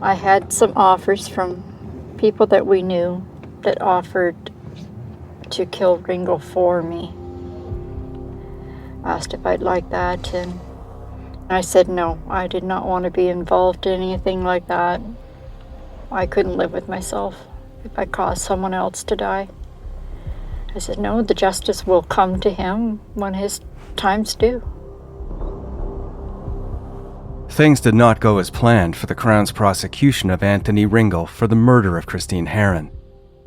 I had some offers from people that we knew that offered to kill Ringel for me. Asked if I'd like that, and I said no. I did not want to be involved in anything like that. I couldn't live with myself if I caused someone else to die. I said no, the justice will come to him when his time's due. Things did not go as planned for the Crown's prosecution of Anthony Ringel for the murder of Christine Harron.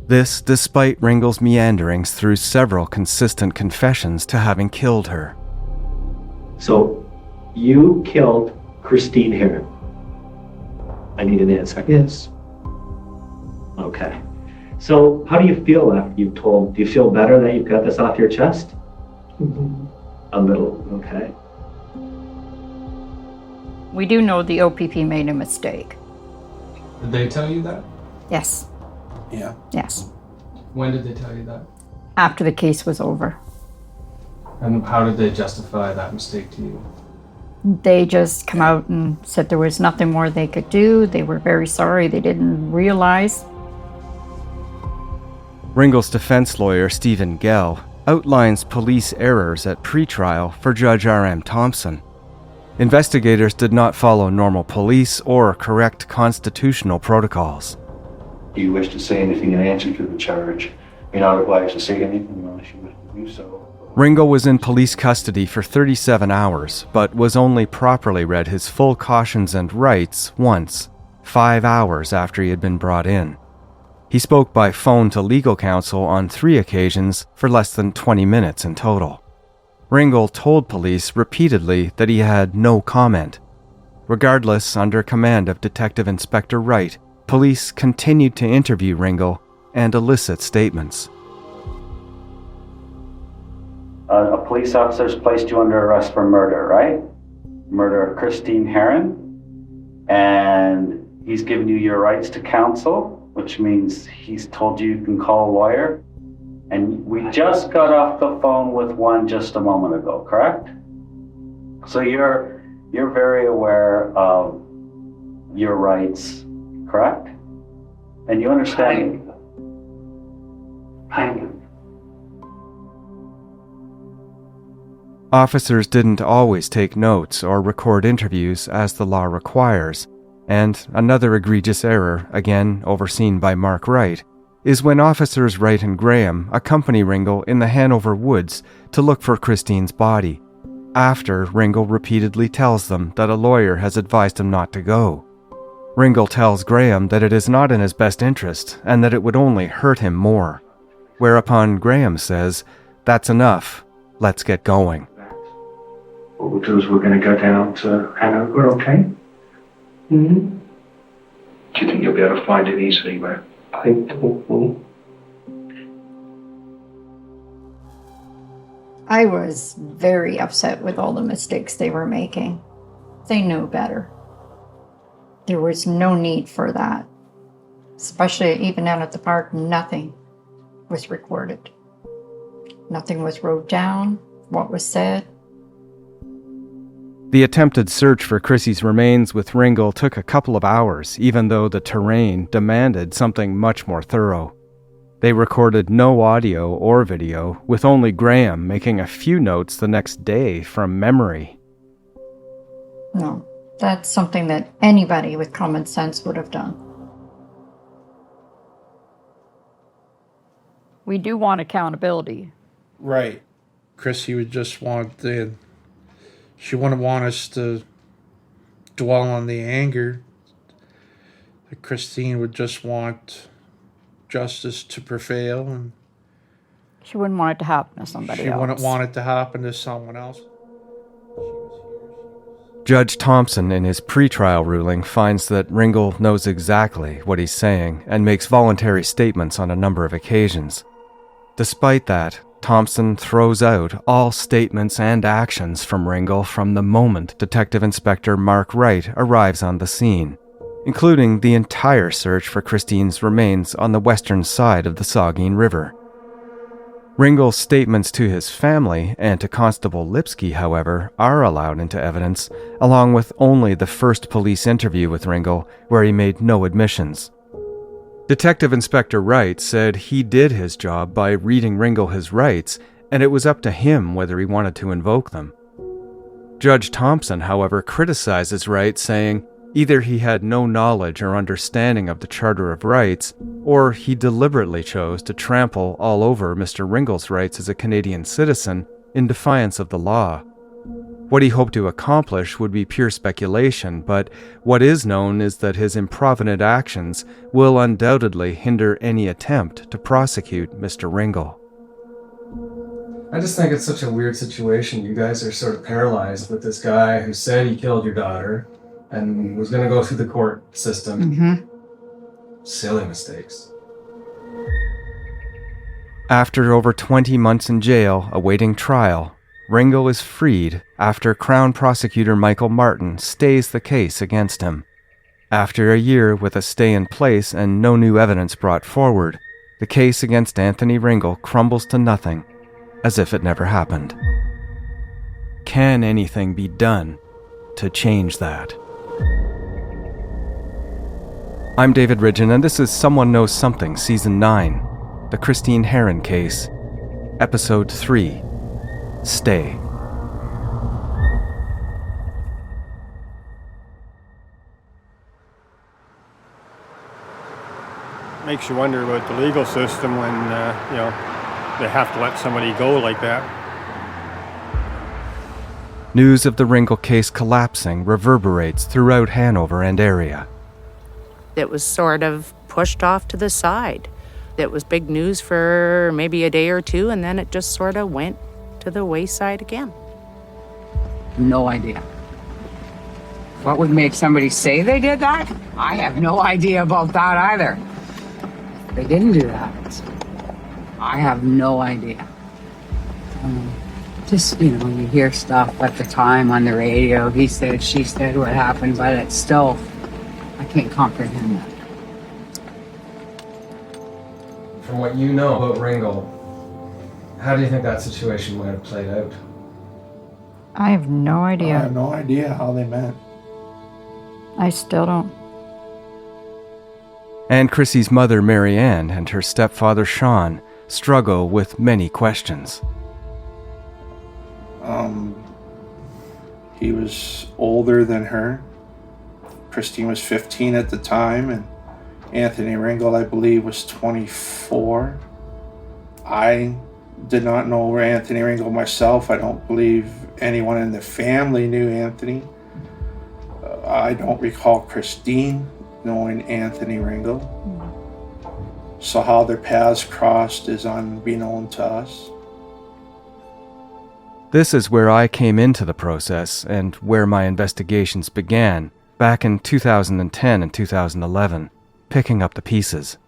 This despite Ringel's meanderings through several consistent confessions to having killed her. So, you killed Christine Harron? I need an answer. Yes. Okay. So, how do you feel after you've told? Do you feel better that you've got this off your chest? Mm-hmm. A little, okay. We do know the OPP made a mistake. Did they tell you that? Yes. Yeah. Yes. When did they tell you that? After the case was over. And how did they justify that mistake to you? They just come out and said there was nothing more they could do. They were very sorry. They didn't realize. Ringel's defense lawyer, Stephen Gell, outlines police errors at pretrial for Judge R.M. Thompson. Investigators did not follow normal police or correct constitutional protocols. Do you wish to say anything in answer to the charge? You're not obliged to say anything unless you wish to do so. Ringel was in police custody for 37 hours, but was only properly read his full cautions and rights once, 5 hours after he had been brought in. He spoke by phone to legal counsel on 3 occasions for less than 20 minutes in total. Ringel told police repeatedly that he had no comment. Regardless, under command of Detective Inspector Wright, police continued to interview Ringel and elicit statements. A police officer's placed you under arrest for murder, right? Murder of Christine Harron. And he's given you your rights to counsel, which means he's told you can call a lawyer. And we just got off the phone with one just a moment ago, correct? So you're very aware of your rights, correct? And you understand? Kind of. Officers didn't always take notes or record interviews as the law requires, and another egregious error, again overseen by Mark Wright, is when officers Wright and Graham accompany Ringel in the Hanover woods to look for Christine's body, after Ringel repeatedly tells them that a lawyer has advised him not to go. Ringel tells Graham that it is not in his best interest and that it would only hurt him more, whereupon Graham says, "That's enough, let's get going." What we'll do is we're going to go down to Hanover, okay? Mm-hmm. Do you think you'll be able to find it easily, Ray? I think we'll. I was very upset with all the mistakes they were making. They knew better. There was no need for that. Especially even down at the park, nothing was recorded. Nothing was wrote down, what was said. The attempted search for Chrissy's remains with Ringel took a couple of hours, even though the terrain demanded something much more thorough. They recorded no audio or video, with only Graham making a few notes the next day from memory. No, that's something that anybody with common sense would have done. We do want accountability. Right. Chrissy would just want she wouldn't want us to dwell on the anger. Christine would just want justice to prevail, and she wouldn't want it to happen to somebody else. She wouldn't want it to happen to someone else. Judge Thompson, in his pretrial ruling, finds that Ringel knows exactly what he's saying and makes voluntary statements on a number of occasions. Despite that, Thompson throws out all statements and actions from Ringel from the moment Detective Inspector Mark Wright arrives on the scene, including the entire search for Christine's remains on the western side of the Saugeen River. Ringel's statements to his family and to Constable Lipsky, however, are allowed into evidence, along with only the first police interview with Ringel, where he made no admissions. Detective Inspector Wright said he did his job by reading Ringel his rights, and it was up to him whether he wanted to invoke them. Judge Thompson, however, criticizes Wright, saying either he had no knowledge or understanding of the Charter of Rights, or he deliberately chose to trample all over Mr. Ringel's rights as a Canadian citizen in defiance of the law. What he hoped to accomplish would be pure speculation, but what is known is that his improvident actions will undoubtedly hinder any attempt to prosecute Mr. Ringel. I just think it's such a weird situation. You guys are sort of paralyzed with this guy who said he killed your daughter and was going to go through the court system. Silly mistakes. After over 20 months in jail awaiting trial, Ringel is freed after Crown Prosecutor Michael Martin stays the case against him. After a year with a stay in place and no new evidence brought forward, the case against Anthony Ringel crumbles to nothing, as if it never happened. Can anything be done to change that? I'm David Ridgen, and this is Someone Knows Something, Season 9, The Christine Harron Case, Episode 3, Stay. Makes you wonder about the legal system when, they have to let somebody go like that. News of the Ringel case collapsing reverberates throughout Hanover and area. It was sort of pushed off to the side. It was big news for maybe a day or two, and then it just sort of went to the wayside again. No idea. What would make somebody say they did that? I have no idea about that either. They didn't do that. I have no idea. Just, you hear stuff at the time on the radio. He said, she said, what happened, but it's still, I can't comprehend that. From what you know about Ringel, how do you think that situation might have played out? I have no idea. I have no idea how they met. I still don't. And Chrissy's mother, Mary Ann, and her stepfather, Sean, struggle with many questions. He was older than her. Christine was 15 at the time, and Anthony Ringel, I believe, was 24. I did not know Anthony Ringel myself. I don't believe anyone in the family knew Anthony. I don't recall Christine knowing Anthony Ringel. So how their paths crossed is unbeknown to us. This is where I came into the process and where my investigations began back in 2010 and 2011, picking up the pieces.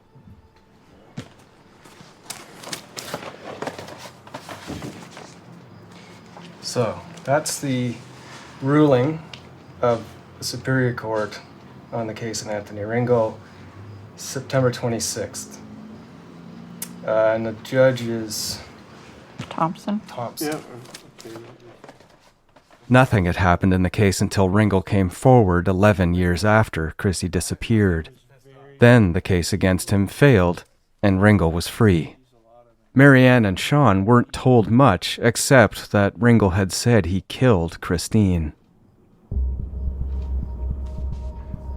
So, that's the ruling of the Superior Court on the case of Anthony Ringel, September 26th. And the judge is Thompson? Thompson. Yeah. Nothing had happened in the case until Ringel came forward 11 years after Chrissy disappeared. Then the case against him failed, and Ringel was free. Mary Ann and Sean weren't told much except that Ringel had said he killed Christine.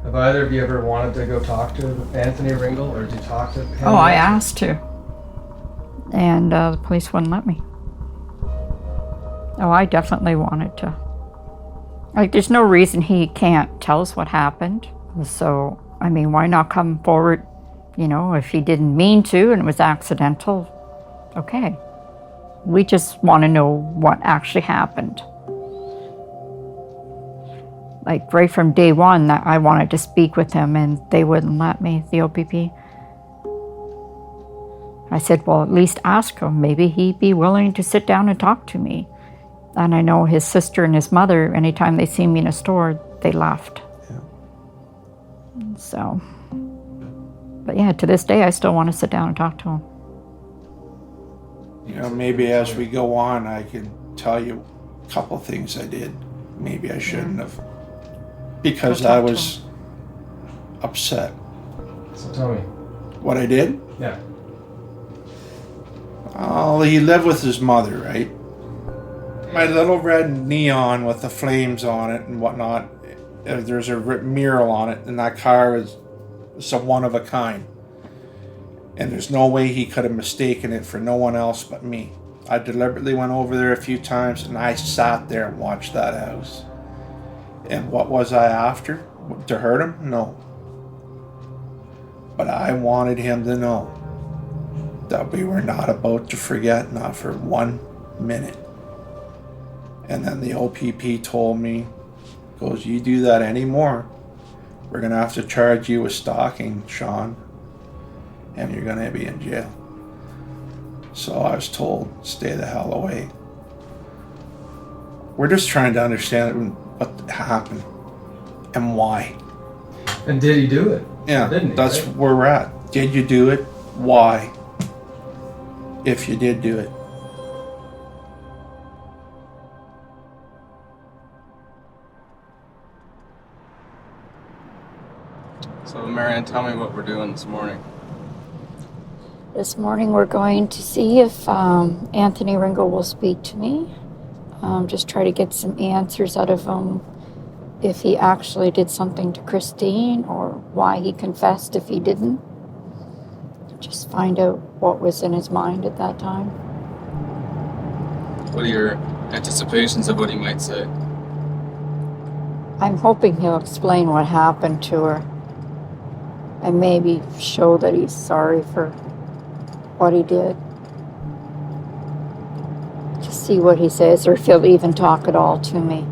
Have either of you ever wanted to go talk to Anthony Ringel, or did you talk to him? Oh, I asked to. And the police wouldn't let me. Oh, I definitely wanted to. There's no reason he can't tell us what happened. So, why not come forward? If he didn't mean to and it was accidental, okay. We just want to know what actually happened. Right from day one, that I wanted to speak with him and they wouldn't let me, the OPP. I said, well, at least ask him. Maybe he'd be willing to sit down and talk to me. And I know his sister and his mother, anytime they see me in a store, they left. Yeah. So, but yeah, to this day, I still want to sit down and talk to him. You know, maybe as we go on, I can tell you a couple of things I did. Maybe I shouldn't have. Because I was upset. So tell me. What I did? Yeah. Oh, he lived with his mother, right? My little red neon with the flames on it and whatnot. There's a mural on it, and that car is a one of a kind. And there's no way he could have mistaken it for no one else but me. I deliberately went over there a few times, and I sat there and watched that house. And what was I after? To hurt him? No. But I wanted him to know that we were not about to forget, not for 1 minute. And then the OPP told me, goes, you do that anymore, we're going to have to charge you with stalking, Sean, and you're going to be in jail. So I was told, stay the hell away. We're just trying to understand what happened and why. And did he do it? Yeah, Didn't he, that's right? where we're at. Did you do it? Why? If you did do it. So, Marianne, tell me what we're doing this morning. This morning we're going to see if Anthony Ringel will speak to me. Just try to get some answers out of him if he actually did something to Christine or why he confessed if he didn't. Just find out what was in his mind at that time. What are your anticipations of what he might say? I'm hoping he'll explain what happened to her and maybe show that he's sorry for what he did. Just see what he says, or if he'll even talk at all to me.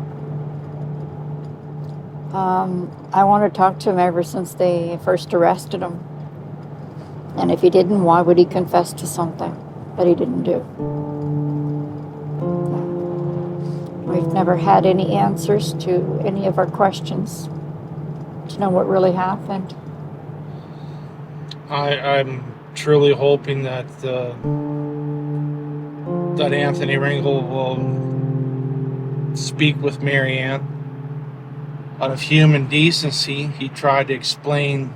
I want to talk to him ever since they first arrested him. And if he didn't, why would he confess to something that he didn't do? We've never had any answers to any of our questions to know what really happened. I'm truly hoping that that Anthony Ringel will speak with Marianne. Out of human decency, he tried to explain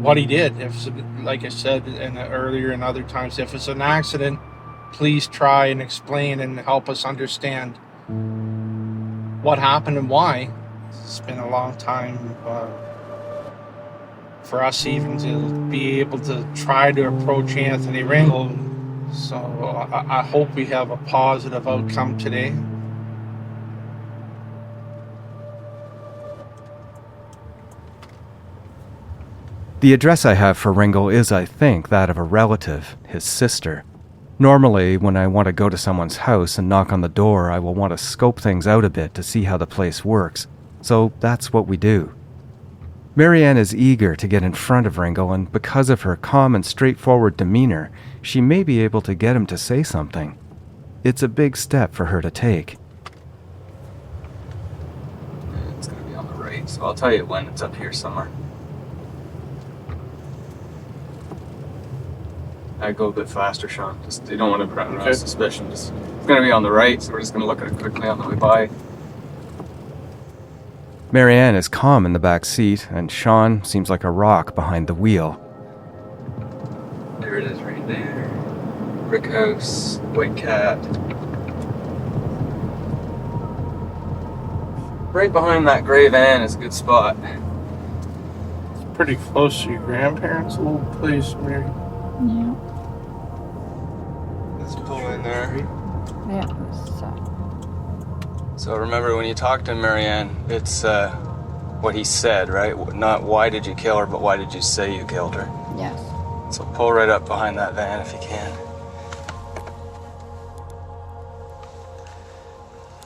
what he did. If, like I said earlier and other times, if it's an accident, please try and explain and help us understand what happened and why. It's been a long time for us even to be able to try to approach Anthony Ringel. So I hope we have a positive outcome today. The address I have for Ringel is, I think, that of a relative, his sister. Normally, when I want to go to someone's house and knock on the door, I will want to scope things out a bit to see how the place works. So that's what we do. Marianne is eager to get in front of Ringel, and because of her calm and straightforward demeanor, she may be able to get him to say something. It's a big step for her to take. It's going to be on the right, so I'll tell you when. It's up here somewhere. I go a bit faster, Sean. Just you don't want to arouse suspicion. It's going to be on the right, so we're just going to look at it quickly on the way by. Marianne is calm in the back seat, and Sean seems like a rock behind the wheel. There it is right there. Brick house, white cat. Right behind that gray van is a good spot. It's pretty close to your grandparents' old place, Mary. Yeah. Let's pull in there. Yeah. So remember, when you talk to Marianne, it's what he said, right? Not why did you kill her, but why did you say you killed her? Yes. So pull right up behind that van if you can.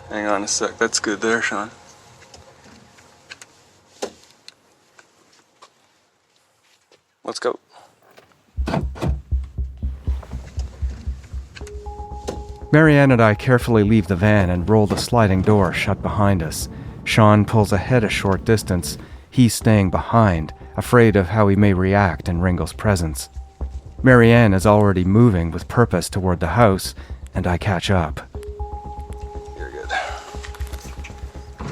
Hang on a sec. That's good there, Sean. Let's go. Marianne and I carefully leave the van and roll the sliding door shut behind us. Sean pulls ahead a short distance, he staying behind, afraid of how he may react in Ringel's presence. Marianne is already moving with purpose toward the house, and I catch up. You're good.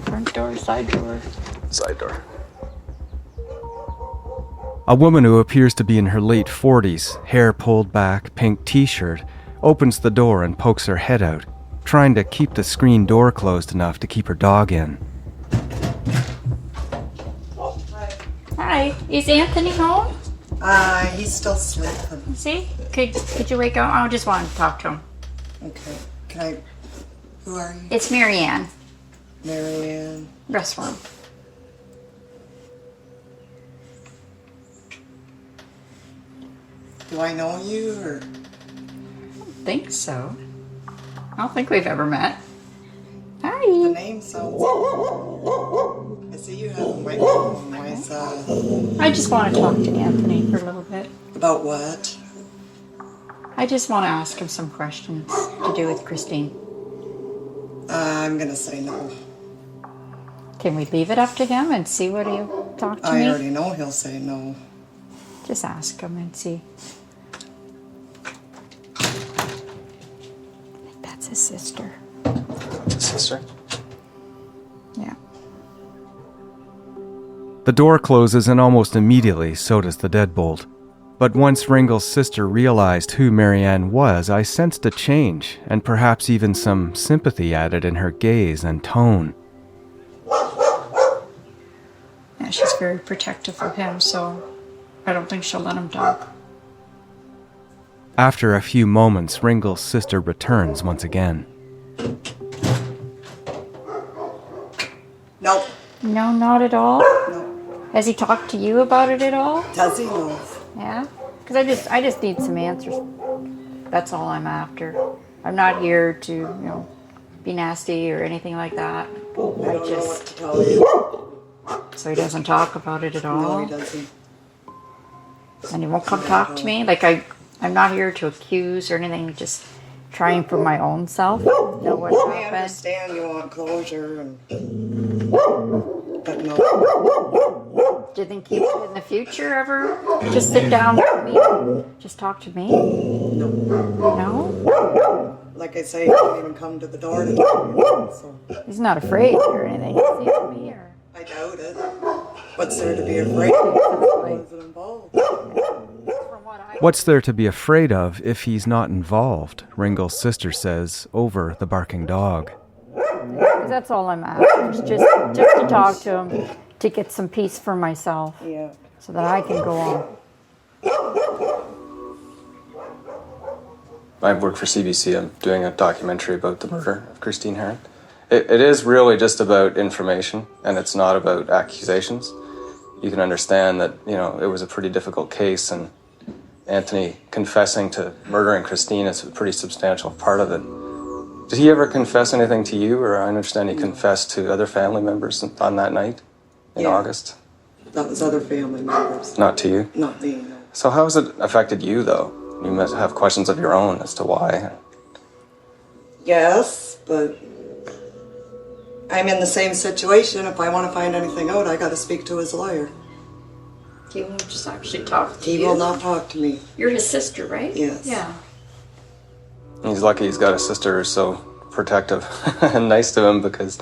Front door, side door. Side door. A woman who appears to be in her late 40s, hair pulled back, pink t-shirt, opens the door and pokes her head out, trying to keep the screen door closed enough to keep her dog in. Hi, is Anthony home? He's still sleeping. See? Could you wake up? I just wanted to talk to him. Okay. Can I... Who are you? It's Marianne. Marianne. Restaurant. Do I know you, or...? Think so. I don't think we've ever met. Hi. The name sounds... I see you have a microphone. Why is that? I just want to talk to Anthony for a little bit. About what? I just want to ask him some questions to do with Christine. I'm gonna say no. Can we leave it up to him and see what he'll talk to me? I already know he'll say no. Just ask him and see. I think that's his sister. His sister? Yeah. The door closes and almost immediately so does the deadbolt. But once Ringel's sister realized who Marianne was, I sensed a change, and perhaps even some sympathy added in her gaze and tone. Yeah, she's very protective of him, so I don't think she'll let him talk. After a few moments, Ringel's sister returns once again. Nope. No, not at all? No. Has he talked to you about it at all? Does he know? Yeah? Because I just need some answers. That's all I'm after. I'm not here to, be nasty or anything like that. I don't know what to tell you. So he doesn't talk about it at all? No, he doesn't. And he won't come talk to me? Like, I'm not here to accuse or anything, just trying for my own self. Know what I happened. understand you want closure, but no. Do you think you would in the future ever just sit down with me? Just talk to me? No? Like I say, he can't even come to the door to talk to you, so. He's not afraid or anything, is he, of me? Or? I doubt it. What's there to be afraid of? Is it involved? What's there to be afraid of if he's not involved? Ringel's sister says, over the barking dog. Because that's all I'm after, is just to talk to him, to get some peace for myself, Yeah. so that I can go on. I work for CBC. I'm doing a documentary about the murder of Christine Harron. It is really just about information, and it's not about accusations. You can understand that, it was a pretty difficult case, and Anthony confessing to murdering Christine is a pretty substantial part of it. Did he ever confess anything to you, or I understand he confessed to other family members on that night in August? That was other family members. Not to you? Not me, no. So how has it affected you, though? You must have questions of your own as to why. Yes, but I'm in the same situation. If I want to find anything out, I got to speak to his lawyer. He won't just actually talk to you? He will not talk to me. You're his sister, right? Yes. Yeah. He's lucky he's got a sister who's so protective and nice to him because...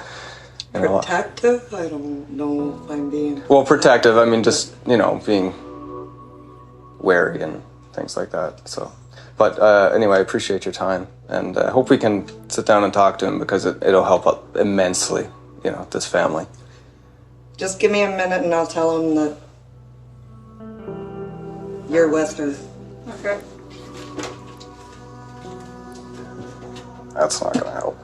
Protective? I don't know if I'm being... Well, protective, I mean just, being wary and things like that, so... But anyway, I appreciate your time, and I hope we can sit down and talk to him because it'll help out immensely, this family. Just give me a minute and I'll tell him that you're with her. Okay. That's not gonna help.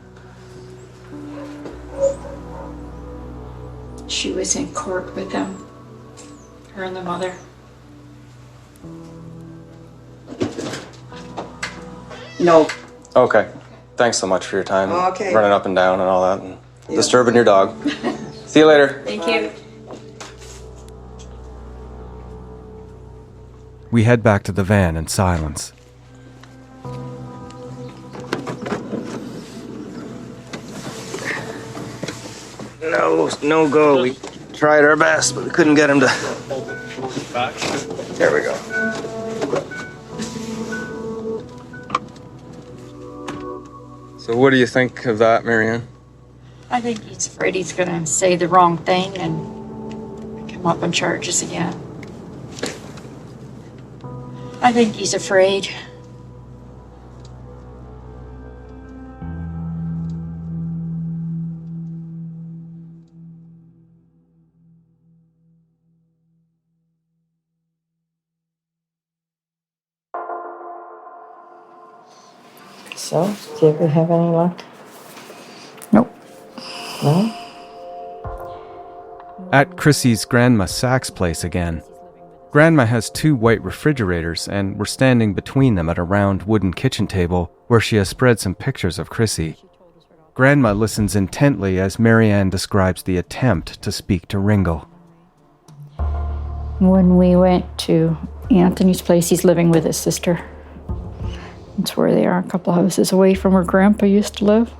She was in court with them, her and the mother. No. Okay. Thanks so much for your time. Okay. Running up and down and all that, and disturbing your dog. See you later. Thank you. We head back to the van in silence. No go. We tried our best, but we couldn't get him to... There we go. So what do you think of that, Marianne? I think he's afraid he's going to say the wrong thing and come up on charges again. I think he's afraid. So, do you ever have any luck? Nope. No? At Chrissy's Grandma Sachs' place again. Grandma has 2 white refrigerators, and we're standing between them at a round wooden kitchen table where she has spread some pictures of Chrissy. Grandma listens intently as Marianne describes the attempt to speak to Ringel. When we went to Anthony's place, he's living with his sister. That's where they are, a couple houses away from where Grandpa used to live.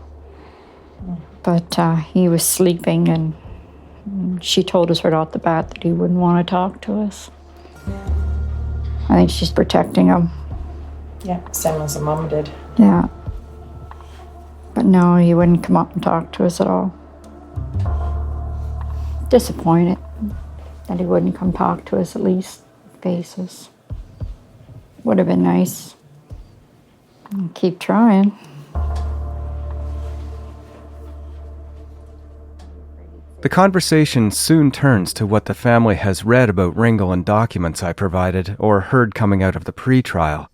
But he was sleeping, and she told us right off the bat that he wouldn't want to talk to us. I think she's protecting him. Yeah, same as the mom did. Yeah. But no, he wouldn't come up and talk to us at all. Disappointed that he wouldn't come talk to us, at least face us. Would have been nice. Keep trying. The conversation soon turns to what the family has read about Ringel in documents I provided or heard coming out of the pre-trial.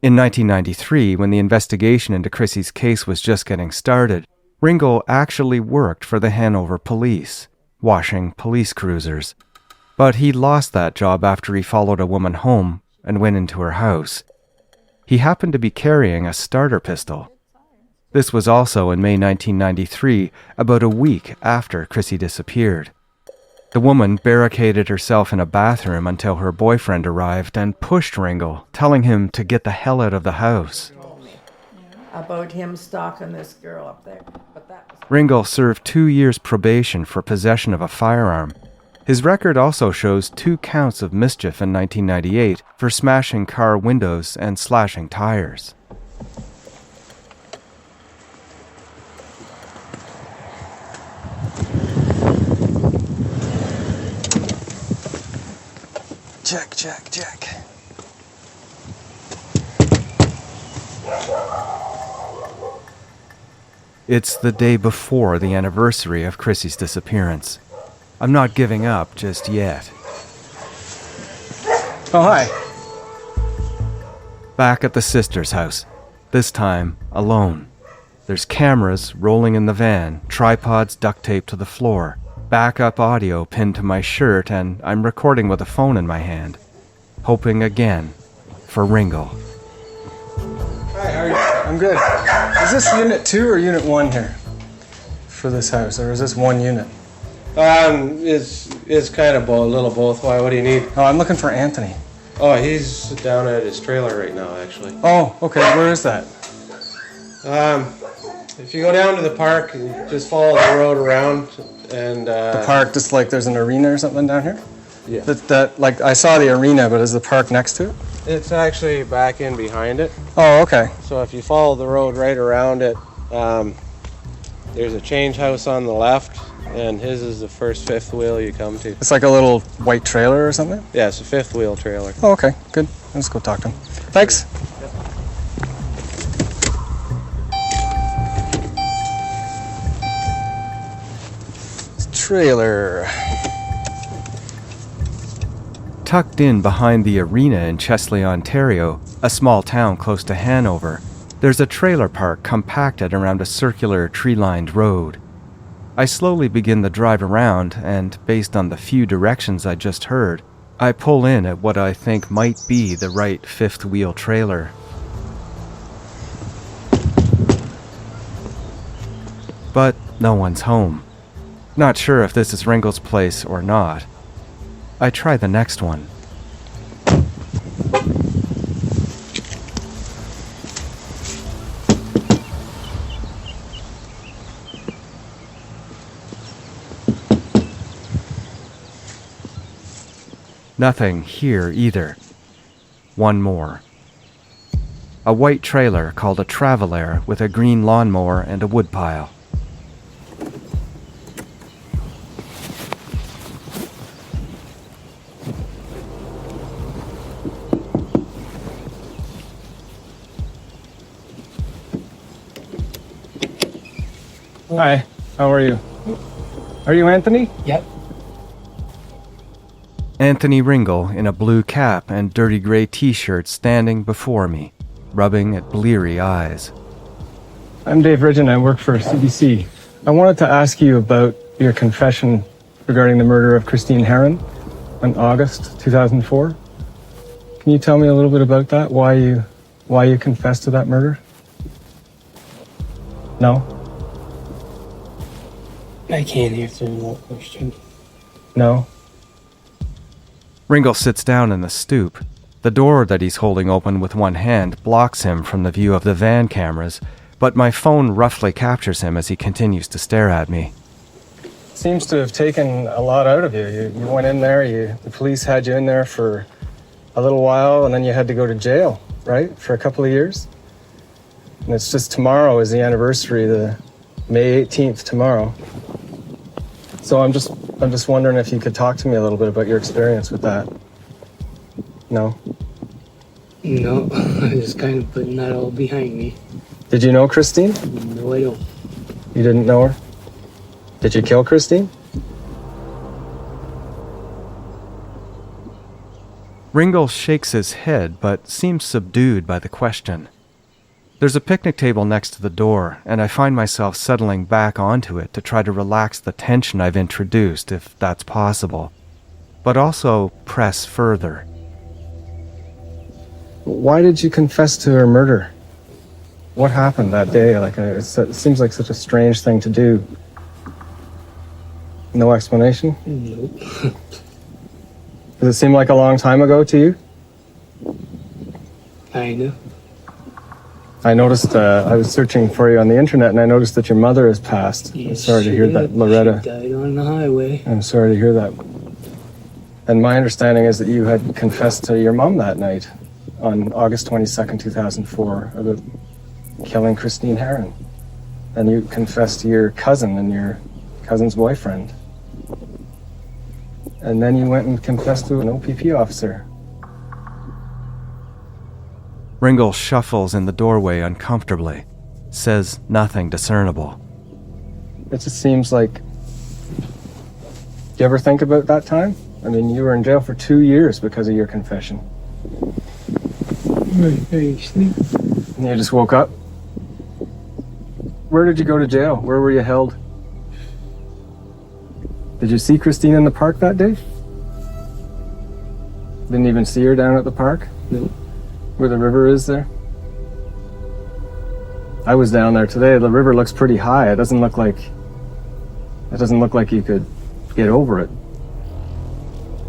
In 1993, when the investigation into Chrissy's case was just getting started, Ringel actually worked for the Hanover police, washing police cruisers. But he lost that job after he followed a woman home and went into her house. He happened to be carrying a starter pistol. This was also in May 1993, about a week after Chrissy disappeared. The woman barricaded herself in a bathroom until her boyfriend arrived and pushed Ringel, telling him to get the hell out of the house. About him stalking this girl up there. But that was... Ringel served 2 years probation for possession of a firearm. His record also shows 2 counts of mischief in 1998 for smashing car windows and slashing tires. Check. It's the day before the anniversary of Chrissy's disappearance. I'm not giving up just yet. Oh, hi. Back at the sister's house, this time alone. There's cameras rolling in the van, tripods duct taped to the floor, backup audio pinned to my shirt, and I'm recording with a phone in my hand, hoping again for Ringel. Hi, how are you? I'm good. Is this unit 2 or unit 1 here for this house, or is this one unit? It's kind of a little both. Why? What do you need? Oh, I'm looking for Anthony. Oh, he's down at his trailer right now, actually. Oh, okay. Where is that? If you go down to the park, you just follow the road around, and The park, just like there's an arena or something down here? Yeah. That like I saw the arena, but is the park next to it? It's actually back in behind it. Oh, okay. So if you follow the road right around it, there's a change house on the left, and his is the first fifth wheel you come to. It's like a little white trailer or something? Yeah, it's a fifth wheel trailer. Oh, okay. Good. Let's go talk to him. Thanks. Trailer. Tucked in behind the arena in Chesley, Ontario, a small town close to Hanover, there's a trailer park compacted around a circular tree-lined road. I slowly begin the drive around, and based on the few directions I just heard, I pull in at what I think might be the right fifth-wheel trailer. But no one's home. Not sure if this is Ringel's place or not. I try the next one. Nothing here either. One more. a white trailer called a Traveler with a green lawnmower and a woodpile. Hi, how are you? Are you Anthony? Yep. Anthony Ringel in a blue cap and dirty gray t-shirt standing before me, rubbing at bleary eyes. I'm Dave Ridgen. I work for CBC. I wanted to ask you about your confession regarding the murder of Christine Harron in August 2004. Can you tell me a little bit about that? Why you confessed to that murder? No? I can't answer that question. No? Ringel sits down in the stoop. The door that he's holding open with one hand blocks him from the view of the van cameras, but my phone roughly captures him as he continues to stare at me. Seems to have taken a lot out of you. You went in there, the police had you in there for a little while, and then you had to go to jail, right? For a couple of years? And it's just tomorrow is the anniversary, the May 18th tomorrow. So I'm just wondering if you could talk to me a little bit about your experience with that. No? No, I was kind of putting that all behind me. Did you know Christine? No, I don't. You didn't know her? Did you kill Christine? Ringel shakes his head but seems subdued by the question. There's a picnic table next to the door, and I find myself settling back onto it to try to relax the tension I've introduced, if that's possible, but also press further. Why did you confess to her murder? What happened that day? It seems like such a strange thing to do. No explanation? Nope. Does it seem like a long time ago to you? Kinda. I noticed, I was searching for you on the internet, and I noticed that your mother has passed. Yes, I'm sorry to hear that, she Loretta. died on the highway. I'm sorry to hear that. And my understanding is that you had confessed to your mom that night on August 22nd, 2004, about killing Christine Harron. And you confessed to your cousin and your cousin's boyfriend. And then you went and confessed to an OPP officer. Ringel shuffles in the doorway uncomfortably, says nothing discernible. It just seems like... Do you ever think about that time? I mean, you were in jail for 2 years because of your confession. Very sleep. And you just woke up? Where did you go to jail? Where were you held? Did you see Christine in the park that day? Didn't even see her down at the park? No. Where the river is there? I was down there today. The river looks pretty high. It doesn't look like you could get over it.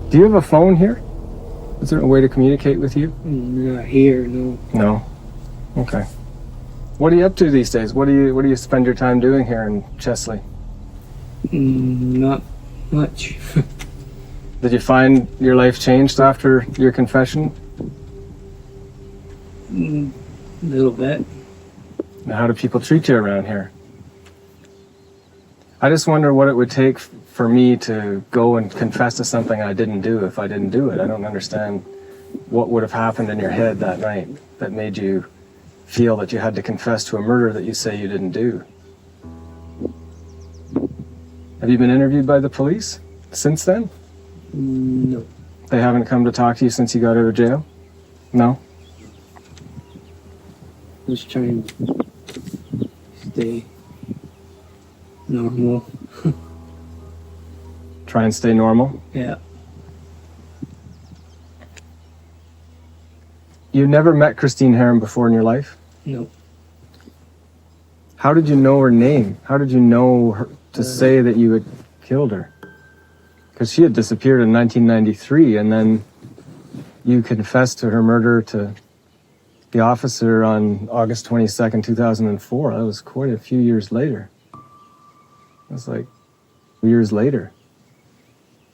Do you have a phone here? Is there a way to communicate with you? Not here, no. No. Okay. What are you up to these days? What do you spend your time doing here in Chesley? Not much. Did you find your life changed after your confession? A little bit. Now, how do people treat you around here? I just wonder what it would take for me to go and confess to something I didn't do if I didn't do it. I don't understand what would have happened in your head that night that made you feel that you had to confess to a murder that you say you didn't do. Have you been interviewed by the police since then? No. They haven't come to talk to you since you got out of jail? No? Just trying to stay normal. Try and stay normal? Yeah. You never met Christine Harron before in your life? No. How did you know her name? How did you know her to say that you had killed her? Because she had disappeared in 1993, and then you confessed to her murder to the officer on August 22nd, 2004. That was quite a few years later. It was like years later.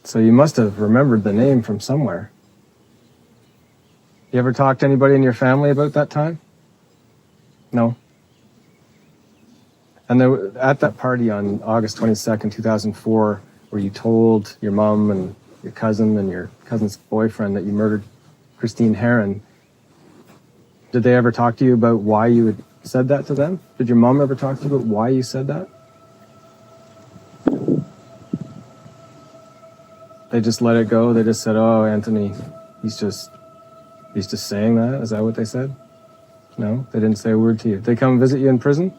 So you must have remembered the name from somewhere. You ever talk to anybody in your family about that time? No. And there, at that party on August 22nd, 2004, where you told your mom and your cousin and your cousin's boyfriend that you murdered Christine Harron, did they ever talk to you about why you had said that to them? Did your mom ever talk to you about why you said that? They just let it go? They just said, oh, Anthony, he's just saying that? Is that what they said? No? They didn't say a word to you. Did they come visit you in prison?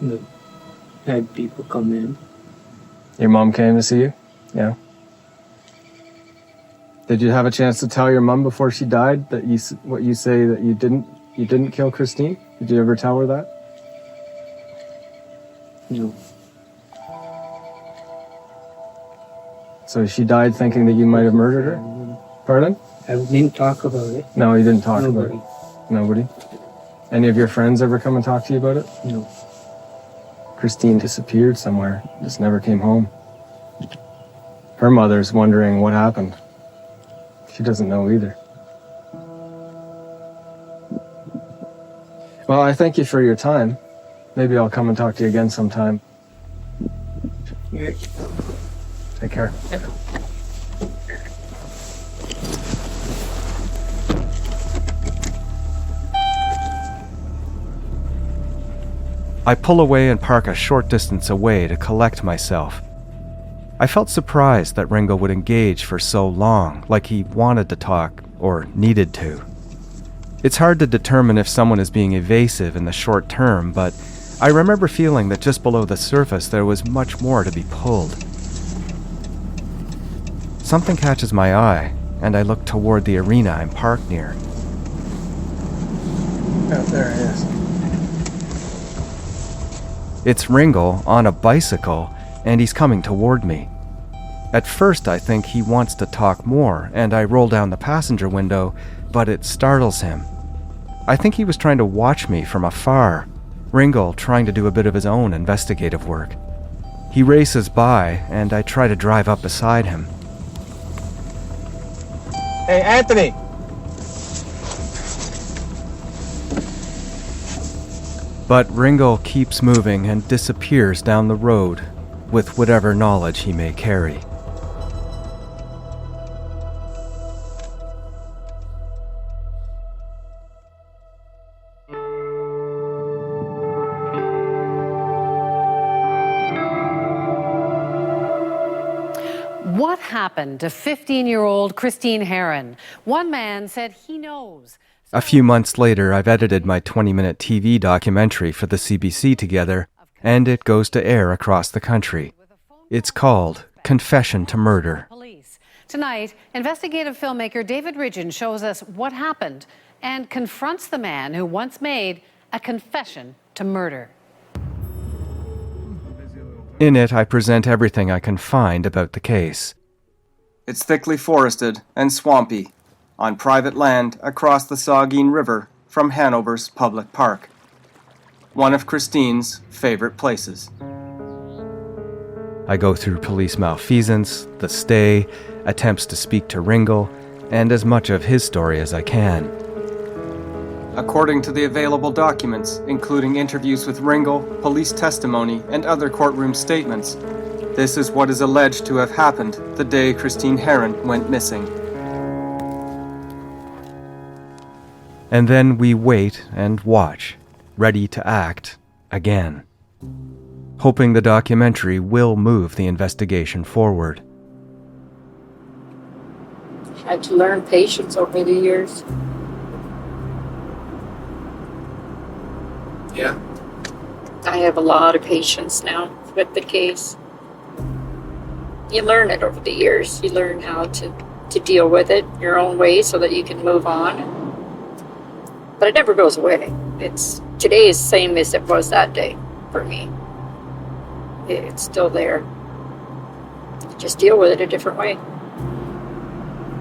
The had people come in. Your mom came to see you? Yeah. Did you have a chance to tell your mom before she died that what you say that you didn't kill Christine? Did you ever tell her that? No. So she died thinking that you might have murdered her? Pardon? I didn't talk about it. No, you didn't talk about Nobody. it. Nobody? Any of your friends ever come and talk to you about it? No. Christine disappeared somewhere, just never came home. Her mother's wondering what happened. She doesn't know either. Well, I thank you for your time. Maybe I'll come and talk to you again sometime. Yeah. Take care. I pull away and park a short distance away to collect myself. I felt surprised that Ringel would engage for so long, like he wanted to talk or needed to. It's hard to determine if someone is being evasive in the short term, but I remember feeling that just below the surface there was much more to be pulled. Something catches my eye, and I look toward the arena I'm parked near. Oh, there it is. It's Ringel on a bicycle, and he's coming toward me. At first I think he wants to talk more, and I roll down the passenger window, but it startles him. I think he was trying to watch me from afar, Ringel trying to do a bit of his own investigative work. He races by, and I try to drive up beside him. Hey, Anthony! But Ringel keeps moving and disappears down the road with whatever knowledge he may carry. What happened to 15-year-old Christine Harron? One man said he knows. A few months later, I've edited my 20-minute TV documentary for the CBC together, and it goes to air across the country. It's called Confession to Murder. Tonight, investigative filmmaker David Ridgen shows us what happened and confronts the man who once made a confession to murder. In it, I present everything I can find about the case. It's thickly forested and swampy, on private land across the Saugeen River from Hanover's public park. One of Christine's favorite places. I go through police malfeasance, the stay, attempts to speak to Ringel, and as much of his story as I can. According to the available documents, including interviews with Ringel, police testimony, and other courtroom statements, this is what is alleged to have happened the day Christine Harron went missing. And then we wait and watch, ready to act again, hoping the documentary will move the investigation forward. Had to learn patience over the years. Yeah. I have a lot of patience now with the case. You learn it over the years. You learn how to deal with it your own way so that you can move on. But it never goes away. Today is the same as it was that day for me. It's still there. Just deal with it a different way.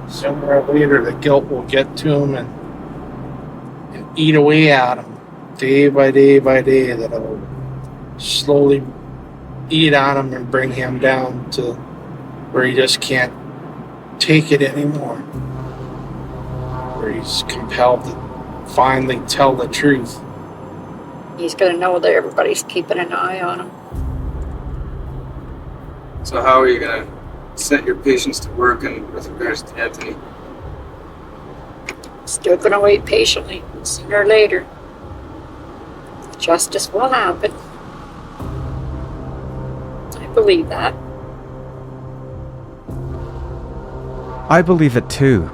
Sooner or later, the guilt will get to him and eat away at him, day by day by day. That'll slowly eat on him and bring him down to where he just can't take it anymore. Where where he's compelled to finally tell the truth. He's going to know that everybody's keeping an eye on him. So how are you going to set your patients to work and with regards to Anthony? Still going to wait patiently. Sooner or later, justice will happen. I believe that. I believe it too.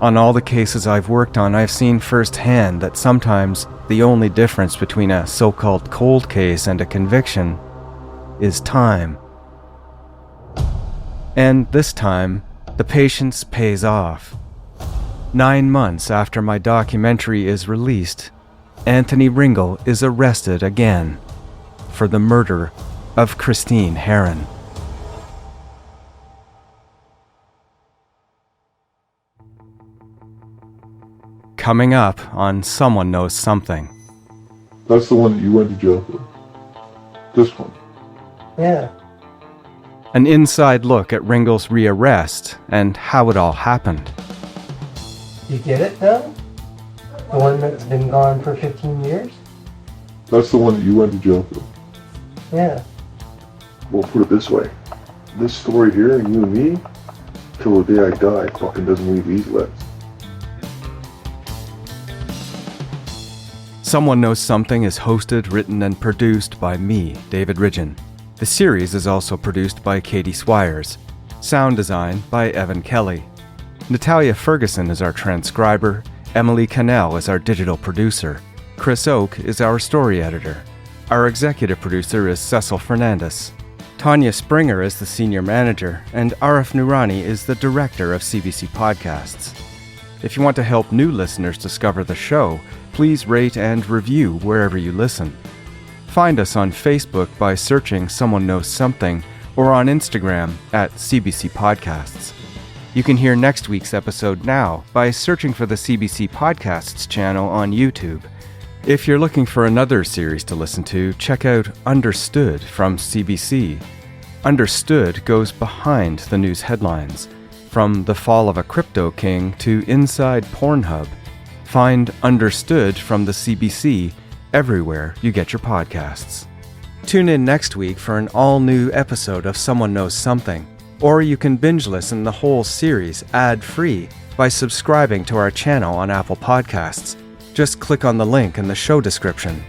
On all the cases I've worked on, I've seen firsthand that sometimes the only difference between a so-called cold case and a conviction is time. And this time, the patience pays off. 9 months after my documentary is released, Anthony Ringel is arrested again for the murder of Christine Harron. Coming up on Someone Knows Something. That's the one that you went to jail for. This one. Yeah. An inside look at Ringel's rearrest and how it all happened. You get it, though? The one that's been gone for 15 years? That's the one that you went to jail for. Yeah. Well, put it this way. This story here, and you and me, till the day I die, fucking doesn't leave these lips. Someone Knows Something is hosted, written, and produced by me, David Ridgen. The series is also produced by Katie Swires. Sound design by Evan Kelly. Natalia Ferguson is our transcriber. Emily Cannell is our digital producer. Chris Oak is our story editor. Our executive producer is Cecil Fernandez. Tanya Springer is the senior manager, and Arif Noorani is the director of CBC Podcasts. If you want to help new listeners discover the show, please rate and review wherever you listen. Find us on Facebook by searching Someone Knows Something, or on Instagram at CBC Podcasts. You can hear next week's episode now by searching for the CBC Podcasts channel on YouTube. If you're looking for another series to listen to, check out Understood from CBC. Understood goes behind the news headlines, from the fall of a crypto king to inside Pornhub. Find Understood from the CBC everywhere you get your podcasts. Tune in next week for an all-new episode of Someone Knows Something, or you can binge listen the whole series ad-free by subscribing to our channel on Apple Podcasts. Just click on the link in the show description.